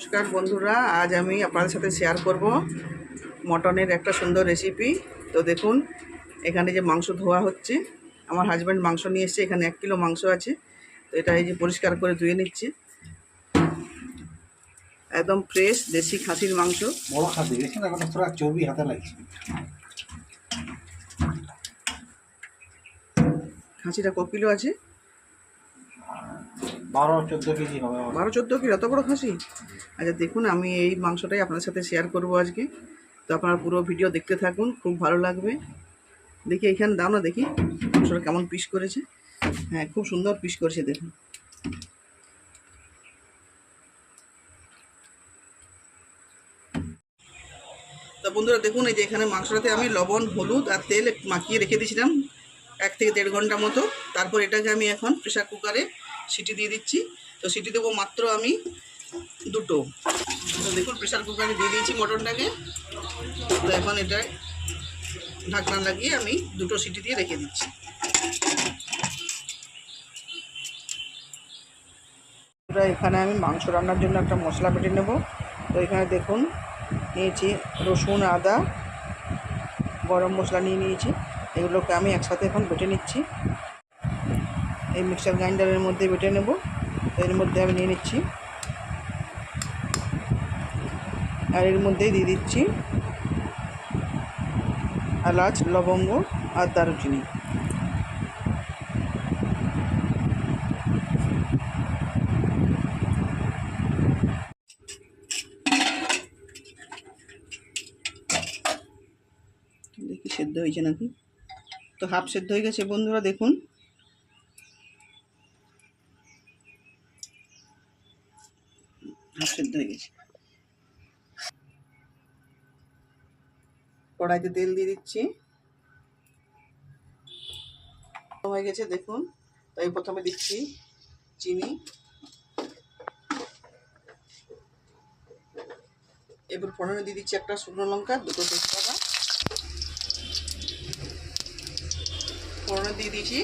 নমস্কার বন্ধুরা, আজ আমি আপনাদের সাথে শেয়ার করব মটনের একটা সুন্দর রেসিপি। তো দেখুন, এখানে যে মাংস ধোয়া হচ্ছে, আমার হাজব্যান্ড মাংস নিয়ে এসছে। এখানে 1 কিলো মাংস আছে। তো এটা এই যে পরিষ্কার করে ধুয়ে নিচ্ছে। একদম ফ্রেশ দেশি খাসির মাংস। বড় খাসি দেখছেন, এখন পুরো চর্বি হাতে লাগছে। খাসিটা ক কিলো আছে? 12-14 কেজি হবে। 12-14 কিলো? এত বড় খাসি? আচ্ছা দেখুন, আমি এই মাংসটাই আপনাদের সাথে শেয়ার করব আজকে। তো আপনারা পুরো ভিডিও দেখতে থাকুন, খুব ভালো লাগবে। দেখি এখানে দাও না, দেখি মাংসটা কেমন পিস করেছে। হ্যাঁ, খুব সুন্দর পিস করেছে দেখুন। তো বন্ধুরা দেখুন, এই যে এখানে মাংসটাতে আমি লবণ, হলুদ আর তেল মাখিয়ে রেখে দিয়েছিলাম 1 থেকে 1.5 ঘন্টা মতো। তারপর এটাকে আমি এখন প্রেসার কুকারে সিটি দিয়ে দিচ্ছি। তো সিটি দেবো মাত্র আমি 2টো। তো দেখুন, প্রেসার কুকারে দিয়ে দিয়েছি মটনটাকে। তো এখন এটা ঢাকনা লাগিয়ে আমি 2টো সিটি দিয়ে রেখে দিচ্ছি। এখানে আমি মাংস রান্নার জন্য একটা মশলা বেটে নেব। তো এখানে দেখুন, নিয়েছি রসুন, আদা, গরম মশলা নিয়েছি। এগুলোকে আমি একসাথে এখন বেটে নিচ্ছি। এই মিক্সার গ্রাইন্ডারের মধ্যে বেটে নেব। এর মধ্যে আমি নিয়ে নিচ্ছি, আর এর মধ্যেই দিয়ে দিচ্ছি এলাচ, লবঙ্গ আর দারুচিনি। দেখি সেদ্ধ হয়েছে নাকি। তো হাফ সেদ্ধ হয়ে গেছে বন্ধুরা, দেখুন। হাফ সেদ্ধ হয়ে গেছে। কড়াইতে তেল দিয়ে দিচ্ছি। হয়ে গেছে দেখুন। তাই প্রথমে দিচ্ছি চিনি, এবার ফোড়নে দিয়ে দিচ্ছি একটা শুকনো লঙ্কা, 2টো তেজপাতা। ফোড়নে দিয়ে দিয়েছি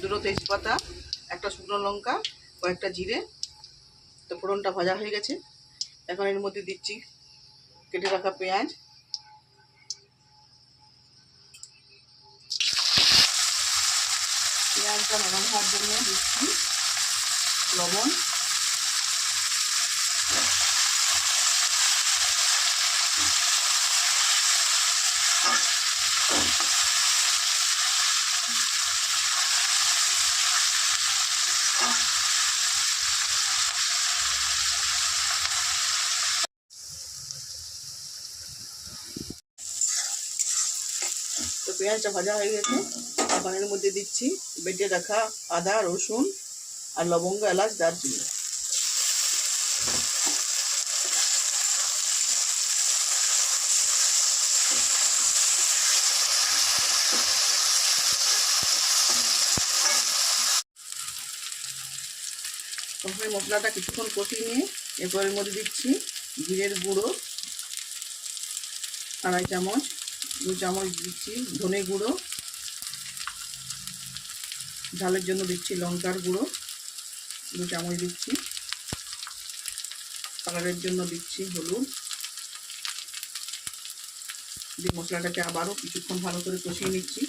2টো তেজপাতা, একটা শুকনো লঙ্কা, কয়েকটা জিরে। তো ফোড়নটা ভাজা হয়ে গেছে। এখন এর মধ্যে দিচ্ছি কেটে রাখা পেঁয়াজ, পেঁয়াজটা নরম হওয়ার জন্য দিচ্ছি লবণ, তো পেঁয়াজটা ভাজা হয়ে গেছে। এখন এর মধ্যে দিচ্ছি বেটে রাখা আদা, রসুন আর লবঙ্গ, এলাচ, দারচিনি। প্রথমে মশলাটা কিছুক্ষণ কষিয়ে নিয়ে এরপর এর মধ্যে দিচ্ছি জিরের গুঁড়ো 2.5 চামচ, 2 চামচ দিচ্ছি ধনে গুঁড়ো, ঝালের জন্য দিচ্ছি লঙ্কার গুঁড়ো 2 চামচ দিচ্ছি, কালারের জন্য দিচ্ছি হলুদ। দিয়ে মশলাটাকে আবারও কিছুক্ষণ ভালো করে কষিয়ে নিচ্ছি।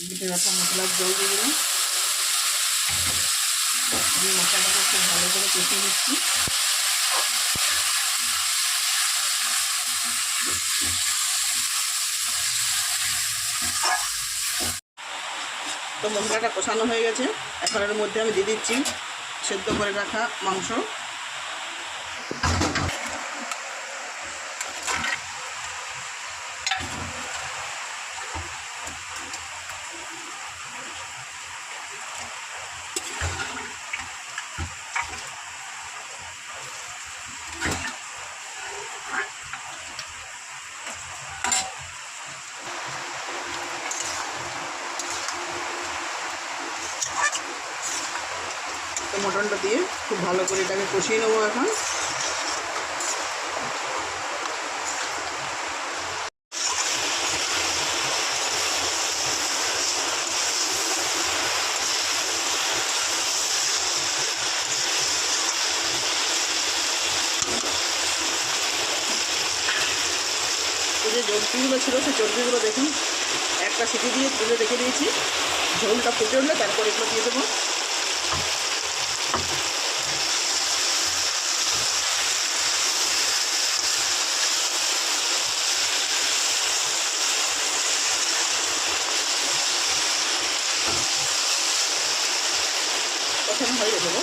বেটে রাখা মশলার জল দিয়ে দিলাম, দিয়ে মশলাটাকে খুব ভালো করে কষিয়ে নিচ্ছি। তো মশলাটা কষানো হয়ে গেছে। এখন এর মধ্যে আমি দিয়ে দিচ্ছি সেদ্ধ করে রাখা মাংস। তো মটনটা দিয়ে খুব ভালো করে এটাকে কষিয়ে নেবো এখন। এই যে চর্বিগুলো ছিল সেই চর্বিগুলো দেখুন একটা সিটি দিয়ে তুলে রেখে দিয়েছি। ঝোলটা ফুটে উঠলে তারপর এগুলো দিয়ে দেবো। কষানো হয়ে দেবো।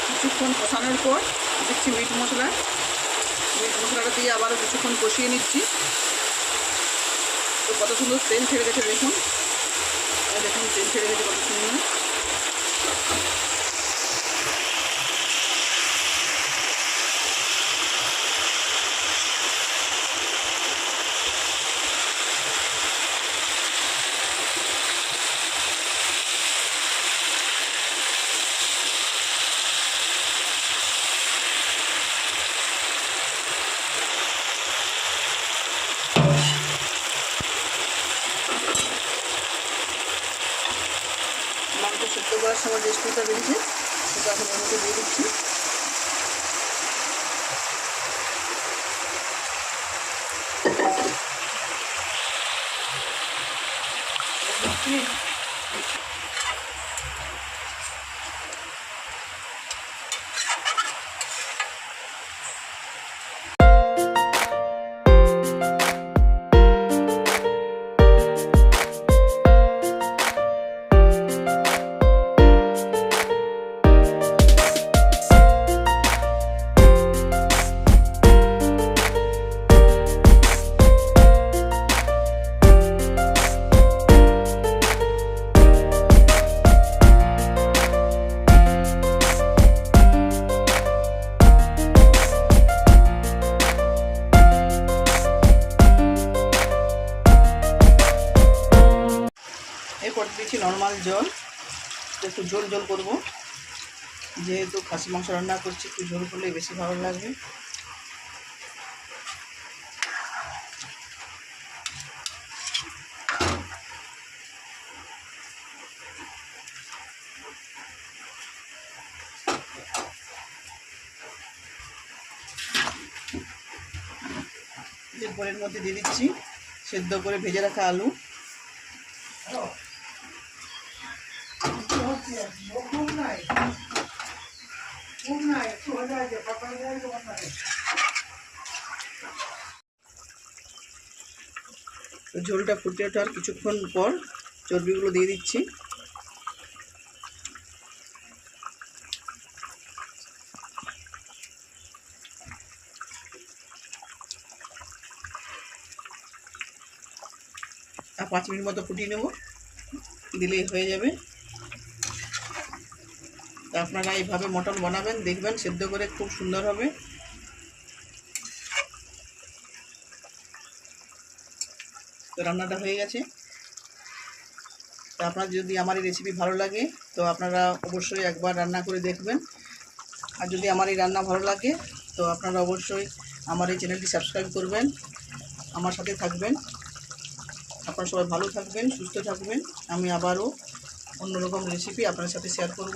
কিছুক্ষণ কষানোর পর দিচ্ছি মিট মশলা। মিট মশলাটা দিয়ে আবারও কিছুক্ষণ কষিয়ে নিচ্ছি। তো কত সুন্দর তেল ছেড়ে গেছে দেখুন, দেখুন তেল ছেড়ে গেছে কত সুন্দর। মাংস সেদ্ধ করার সময় যে স্টুটা বেরিয়েছে সেটা এখন এর মধ্যে দিয়ে দিচ্ছি। এরপর দিচ্ছি নর্মাল জল, একটু ঝোল ঝোল করবো, যেহেতু খাসি মাংস রান্না করছি একটু ঝোল করলে বেশি ভালো লাগবে। এরপর এর মধ্যে দিয়ে দিচ্ছি সেদ্ধ করে ভেজে রাখা আলু। ঝোলটা ফুটে ওঠার কিছুক্ষণ পর চর্বিগুলো দিয়ে দিচ্ছি। আর 5 মিনিট মতো ফুটিয়ে নেব, দিলেই হয়ে যাবে। তা আপনারা এইভাবে মটন বানাবেন, দেখবেন সেদ্ধ করে খুব সুন্দর হবে। তো রান্নাটা হয়ে গেছে। তো আপনার যদি আমার এই রেসিপি ভালো লাগে তো আপনারা অবশ্যই একবার রান্না করে দেখবেন। আর যদি আমার এই রান্না ভালো লাগে তো আপনারা অবশ্যই আমার এই চ্যানেলটি সাবস্ক্রাইব করবেন, আমার সাথে থাকবেন। আপনারা সবাই ভালো থাকবেন, সুস্থ থাকবেন। আমি আবারও অন্যরকম রেসিপি আপনার সাথে শেয়ার করব।